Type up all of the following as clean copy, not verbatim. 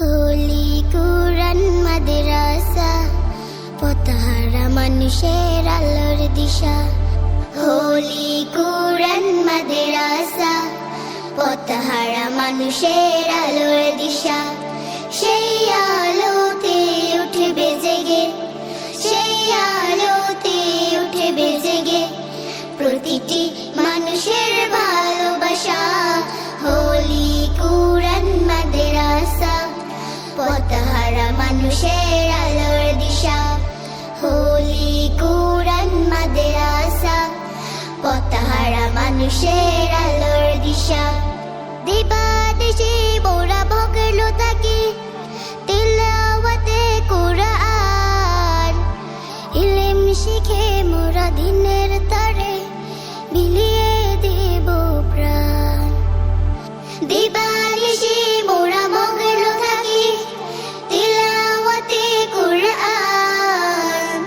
হোলি কুরআন মাদ্রাসা, পথহারা মানুষের আলোর দিশা। হোলি কুরআন মাদ্রাসা, পথহারা মানুষের আলোর দিশা। সেই আলোতে উঠবে জেগে, সেই আলোতে উঠবে জেগে প্রতিটি মানুষের ভালোবাসা। হোলি কুরআন মাদ্রাসা, পথহারা মানুষের আলোর দিশা। হোলি কুরআন মাদ্রাসা, পথহারা মানুষের আলোর দিশা। দিবানিশি মোরা ভগলো থাকি তিলাওয়াতে কুরআন, ইলম শিখে মোরা দিনের তরে বিলিয়ে দেব প্রাণ। দিবানিশি মোরা ভগলো থাকি তিলাওয়াতে কুরআন,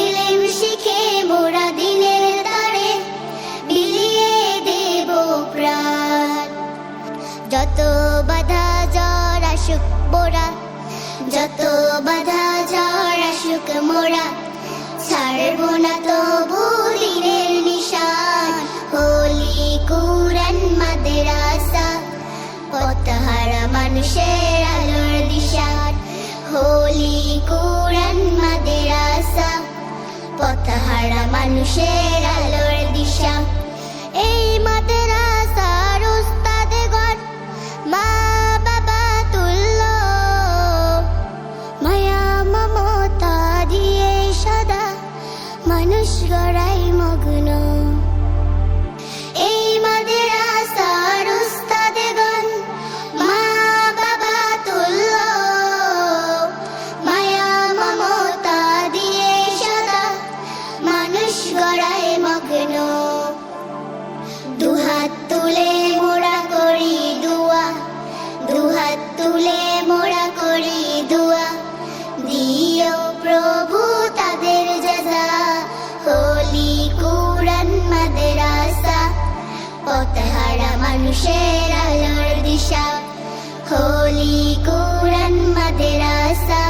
ইলম শিখে মোরা দিনের তরে বিলিয়ে দেব প্রাণ। যত বাধা ঝড় আসুক মোরা, যত বাধা ঝড় আসুক মোরা, ছাড়ব না তবু দিনের নিশান। হোলি কুরআন মাদ্রাসা, পথহারা মানুষের আলোর দিশা। হোলি কুরআন মাদ্রাসা, পথহারা মানুষের আলোর দিশা। এই মাদ্রাসার উস্তাদগণ মা বাবা তুল্য, মায়া মমতা দিয়ে সদা মানুষ গড়াই মগ্ন। এই মাদ্রাসার উস্তাদগণ মা বাবা তুল্য, মায়া মমতা দিয়ে সদা মানুষ গড়াই মগ্ন। দুহাত তুলে মোরা করি দুয়া, দুহাত তুলে মোরা করি দুয়া, দিও প্রভু তাদের জাযা। হোলি কুরআন মাদ্রাসা, পথহারা মানুষের আলোর দিশা। হোলি কুরআন মাদ্রাসা,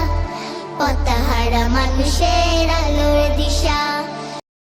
পথহারা মানুষের আলোর দিশা।